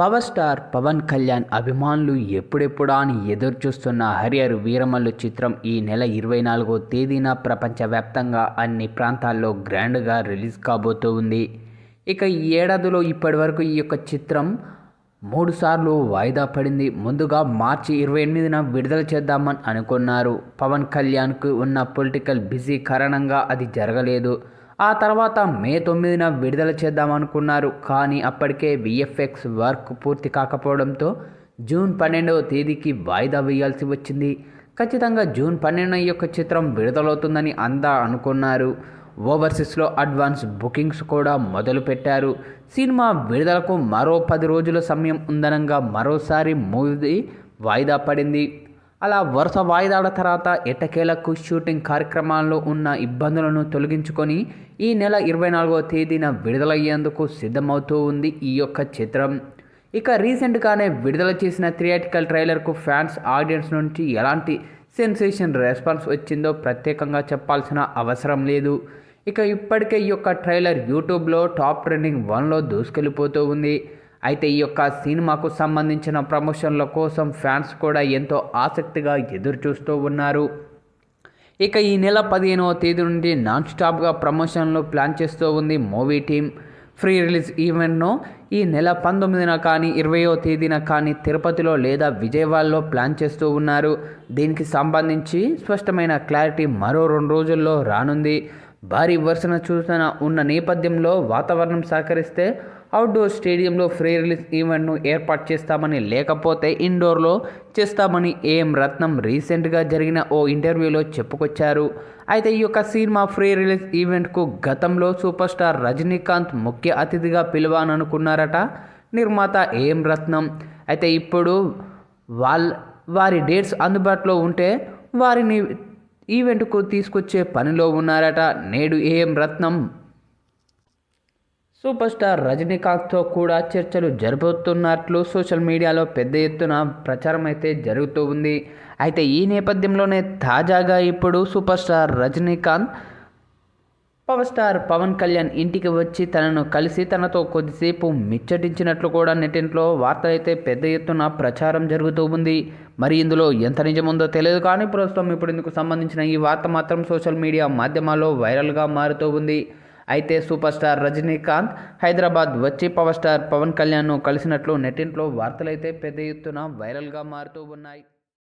Power star Pawan Kalyan అభిమానులు ఎప్పుడెప్పుడా అని ఎదురుచూస్తున్న హరిహర వీరమల్లు చిత్రం ఈ నెల 24వ తేదీన ప్రపంచవ్యాప్తంగా అన్ని ప్రాంతాల్లో గ్రాండ్గా రిలీజ్ కాబోతూ ఉంది. ఇక ఈ ఏడాదిలో ఇప్పటివరకు ఈ యొక్క చిత్రం 3 సార్లు వాయిదా పడింది. ముందుగా మార్చి 28న విడుదల చేద్దామని అనుకున్నారు. పవన్ కళ్యాణ్కు ఉన్న పొలిటికల్ బిజీ కారణంగా అది జరగలేదు. ఆ తర్వాత మే 9న విడుదల చేద్దామనుకున్నారు. కానీ అప్పటికే విఎఫ్ఎక్స్ వర్క్ పూర్తి కాకపోవడంతో జూన్ 12వ తేదీకి వాయిదా వేయాల్సి వచ్చింది. ఖచ్చితంగా జూన్ 12న ఈ యొక్క చిత్రం విడుదలవుతుందని అందా అనుకున్నారు. ఓవర్సీస్లో అడ్వాన్స్ బుకింగ్స్ కూడా మొదలుపెట్టారు. సినిమా విడుదలకు మరో 10 రోజుల సమయం ఉందనగా మరోసారి మూవీ వాయిదా పడింది. అలా వరుస వాయిదాల తర్వాత ఎట్టకేలకు షూటింగ్ కార్యక్రమాల్లో ఉన్న ఇబ్బందులను తొలగించుకొని ఈ నెల 24వ తేదీన విడుదలయ్యేందుకు సిద్ధమవుతూ ఉంది ఈ యొక్క చిత్రం. ఇక రీసెంట్గానే విడుదల చేసిన థియేట్రికల్ ట్రైలర్కు ఫ్యాన్స్ ఆడియన్స్ నుంచి ఎలాంటి సెన్సేషన్ రెస్పాన్స్ వచ్చిందో ప్రత్యేకంగా చెప్పాల్సిన అవసరం లేదు. ఇక ఇప్పటికే ఈ యొక్క ట్రైలర్ యూట్యూబ్లో టాప్ ట్రెండింగ్ 1లో దూసుకెళ్ళిపోతూ ఉంది. అయితే ఈ యొక్క సినిమాకు సంబంధించిన ప్రమోషన్ల కోసం ఫ్యాన్స్ కూడా ఎంతో ఆసక్తిగా ఎదురు చూస్తూ ఉన్నారు. ఇక ఈ నెల 15వ తేదీ నుండి నాన్ స్టాప్గా ప్రమోషన్లు ప్లాన్ చేస్తూ ఉంది మూవీ టీం. ఫ్రీ రిలీజ్ ఈవెంట్ను ఈ నెల 19న కానీ 20వ తేదీన కానీ తిరుపతిలో లేదా విజయవాడలో ప్లాన్ చేస్తూ ఉన్నారు. దీనికి సంబంధించి స్పష్టమైన క్లారిటీ మరో 2 రోజుల్లో రానుంది. భారీ వర్షణ సూచన ఉన్న నేపథ్యంలో వాతావరణం సహకరిస్తే అవుట్డోర్ స్టేడియంలో ఫ్రీ రిలీజ్ ఈవెంట్ను ఏర్పాటు చేస్తామని, లేకపోతే ఇండోర్లో చేస్తామని ఏఎం రత్నం రీసెంట్గా జరిగిన ఓ ఇంటర్వ్యూలో చెప్పుకొచ్చారు. అయితే ఈ యొక్క సినిమా ఫ్రీ రిలీజ్ ఈవెంట్కు గతంలో సూపర్ స్టార్ రజనీకాంత్ ముఖ్య అతిథిగా పిలవాలనుకున్నారట నిర్మాత ఏఎం రత్నం. అయితే ఇప్పుడు వారి డేట్స్ అందుబాటులో ఉంటే వారిని ఈవెంట్కు తీసుకొచ్చే పనిలో ఉన్నారట. నేడు ఏఎం రత్నం సూపర్ స్టార్ రజనీకాంత్తో కూడా చర్చలు జరుపుతున్నట్లు సోషల్ మీడియాలో పెద్ద ఎత్తున ప్రచారం అయితే జరుగుతూ ఉంది. అయితే ఈ నేపథ్యంలోనే తాజాగా ఇప్పుడు super star Rajinikanth power star Pawan Kalyan ఇంటికి వచ్చి తనను కలిసి తనతో కొద్దిసేపు ముచ్చటించినట్లు కూడా నెట్టింట్లో వార్తలైతే పెద్ద ఎత్తున ప్రచారం జరుగుతూ ఉంది. మరి ఇందులో ఎంత నిజముందో తెలియదు, కానీ ప్రస్తుతం ఇప్పుడు ఇందుకు సంబంధించిన ఈ వార్త మాత్రం సోషల్ మీడియా మాధ్యమాల్లో వైరల్గా మారుతూ ఉంది. అయితే సూపర్ స్టార్ రజనీకాంత్ హైదరాబాద్ వచ్చి పవర్ స్టార్ పవన్ కళ్యాణ్ను కలిసినట్లు నెట్టింట్లో వార్తలైతే పెద్ద ఎత్తున వైరల్గా మారుతూ ఉన్నాయి.